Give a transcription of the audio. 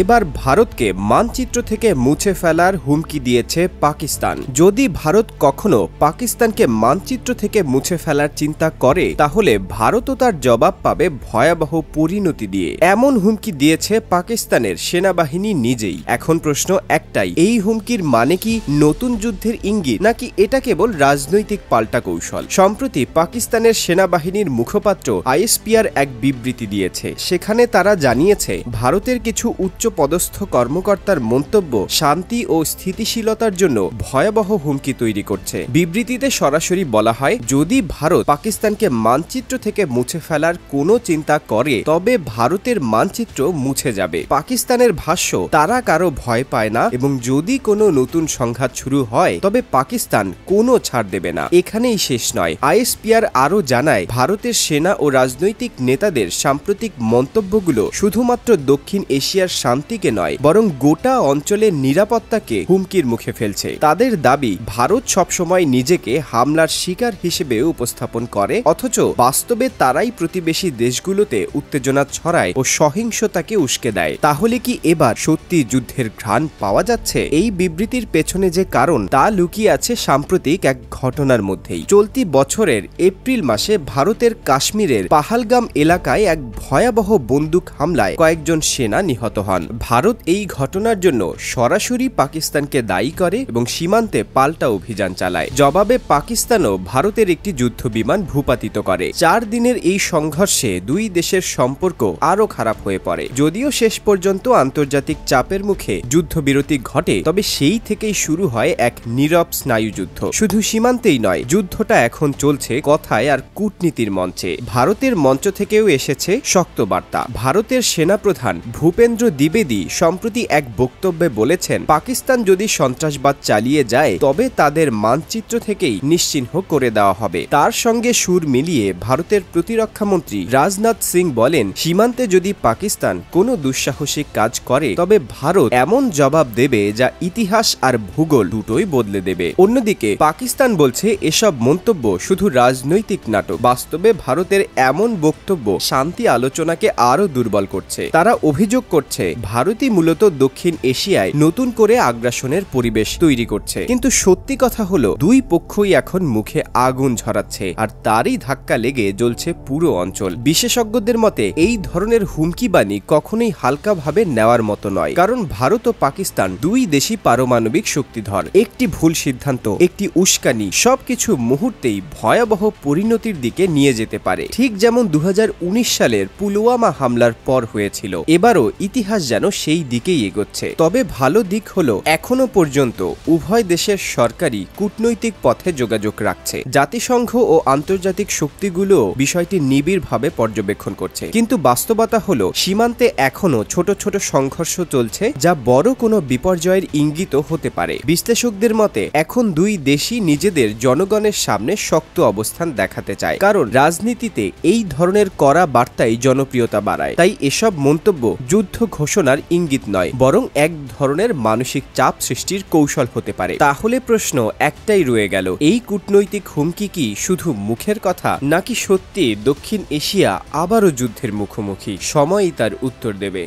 এবার ভারতকে মানচিত্র থেকে মুছে ফেলার হুমকি দিয়েছে পাকিস্তান। যদি ভারত কখনো পাকিস্তানকে মানচিত্র থেকে মুছে ফেলার চিন্তা করে তাহলে ভারতও তার জবাব পাবে ভয়াবহ পরিণতি দিয়ে। এমন হুমকি দিয়েছে পাকিস্তানের সেনাবাহিনী নিজেই। এখন প্রশ্ন একটাই, এই হুমকির মানে কি নতুন যুদ্ধের ইঙ্গিত, নাকি এটা কেবল রাজনৈতিক পাল্টা কৌশল? সম্প্রতি পাকিস্তানের সেনাবাহিনীর মুখপাত্র আইএসপিআর এক বিবৃতি দিয়েছে। সেখানে তারা জানিয়েছে ভারতের কিছু উচ্চ পদস্থ কর্মকর্তার মন্তব্য শান্তি ও স্থিতিশীলতার জন্য ভয়াবহ হুমকি তৈরি করছে। বিবৃতিতে সরাসরি বলা হয়, যদি ভারত পাকিস্তানকে মানচিত্র থেকে মুছে ফেলার কোনো চিন্তা করে তবে ভারতের মানচিত্র মুছে যাবে। পাকিস্তানের ভাষ্য, তারা কারো ভয় পায় না এবং যদি কোনো নতুন সংঘাত শুরু হয় তবে পাকিস্তান কোনো ছাড় দেবে না। এখানেই শেষ নয়। আইএসপিআর আরও জানায়, ভারতের সেনা ও রাজনৈতিক নেতাদের সাম্প্রতিক মন্তব্যগুলো শুধুমাত্র দক্ষিণ এশিয়ার শান্তিকে নয় বরং গোটা অঞ্চলের নিরাপত্তাকে হুমকির মুখে ফেলছে। তাদের দাবি, ভারত সবসময় নিজেকে হামলার শিকার হিসেবে উপস্থাপন করে, অথচ বাস্তবে তারাই প্রতিবেশী দেশগুলোতে উত্তেজনা ছড়ায় ও সহিংসতাকে উস্কে দেয়। তাহলে কি এবার সত্যি যুদ্ধের ঘ্রাণ পাওয়া যাচ্ছে? এই বিবৃতির পেছনে যে কারণ তা লুকিয়ে আছে সাম্প্রতিক এক ঘটনার মধ্যেই। চলতি বছরের এপ্রিল মাসে ভারতের কাশ্মীরের পাহালগাম এলাকায় এক ভয়াবহ বন্দুক হামলায় কয়েকজন সেনা নিহত হন। ভারত এই ঘটনার জন্য সরাসরি পাকিস্তানকে দায়ী করে এবং সীমান্তে পাল্টা অভিযান চালায়। জবাবে পাকিস্তানও ভারতের একটি যুদ্ধ বিমান ভূপাতিত করে। 4 দিনের এই সংঘর্ষে দুই দেশের সম্পর্ক আরও খারাপ হয়ে পড়ে। যদিও শেষ পর্যন্ত আন্তর্জাতিক চাপের মুখে যুদ্ধবিরতি ঘটে, তবে সেই থেকেই শুরু হয় এক নীরব স্নায়ুযুদ্ধ। শুধু সীমান্তেই নয়, যুদ্ধটা এখন চলছে কথায় আর কূটনীতির মঞ্চে। ভারতের মঞ্চ থেকেও এসেছে শক্ত বার্তা। ভারতের সেনাপ্রধান ভূপেন্দ্র দ্বিবেদী সম্প্রতি এক বক্তব্যে বলেছেন, পাকিস্তান যদি সন্ত্রাসবাদ চালিয়ে যায় তবে তাদের মানচিত্র থেকেই নিশ্চিহ্ন করে দেওয়া হবে। তার সঙ্গে সুর মিলিয়ে ভারতের প্রতিরক্ষামন্ত্রী রাজনাথ সিং বলেন, সীমান্তে যদি পাকিস্তান কোনো দুঃসাহসিক কাজ করে তবে ভারত এমন জবাব দেবে যা ইতিহাস আর ভূগোল দুটোই বদলে দেবে। অন্যদিকে পাকিস্তান বলছে এসব মন্তব্য শুধু রাজনৈতিক নাটক। বাস্তবে ভারতের এমন বক্তব্য শান্তি আলোচনাকে আরও দুর্বল করছে। তারা অভিযোগ করছে ভারতই মূলত দক্ষিণ এশিয়ায় নতুন করে আগ্রাসনের পরিবেশ তৈরি করছে। কিন্তু সত্যি কথা হলো, দুই পক্ষই এখন মুখে আগুন ঝরাচ্ছে আর তারই ধাক্কা লেগে জ্বলছে পুরো অঞ্চল। বিশেষজ্ঞদের মতে এই ধরনের হুমকি বাণী কখনোই হালকাভাবে নেওয়ার মতো নয়, কারণ ভারত ও পাকিস্তান দুই দেশই পারমাণবিক শক্তিধর। একটি ভুল সিদ্ধান্ত, একটি উস্কানি, সবকিছু মুহূর্তেই ভয়াবহ পরিণতির দিকে নিয়ে যেতে পারে। ঠিক যেমন 2019 সালের পুলওয়ামা হামলার পর হয়েছিল। এবারও ইতিহাস যেন সেই দিকেই এগোচ্ছে। তবে ভালো দিক হলো, এখনো পর্যন্ত উভয় দেশের সরকারই কূটনৈতিক পথে যোগাযোগ রাখছে। জাতিসংঘ ও আন্তর্জাতিক শক্তিগুলো বিষয়টি নিবিড়ভাবে পর্যবেক্ষণ করছে। কিন্তু বাস্তবতা হলো, সীমান্তে এখনো ছোট ছোট সংঘর্ষ চলছে, যা বড় কোনো বিপর্যয়ের ইঙ্গিতও হতে পারে। বিশ্লেষকদের মতে এখন দুই দেশই নিজেদের জনগণের সামনে শক্ত অবস্থান দেখাতে চায়, কারণ রাজনীতিতে এই ধরনের কড়া বার্তাই জনপ্রিয়তা বাড়ায়। তাই এসব মন্তব্য যুদ্ধ ঘোষণার ইঙ্গিত নয়, বরং এক ধরনের মানসিক চাপ সৃষ্টির কৌশল হতে পারে। তাহলে প্রশ্ন একটাই রয়ে গেল, এই কূটনৈতিক হুমকি কি শুধু মুখের কথা, নাকি সত্যি দক্ষিণ এশিয়া আবারও যুদ্ধের মুখোমুখি? সময়ই তার উত্তর দেবে।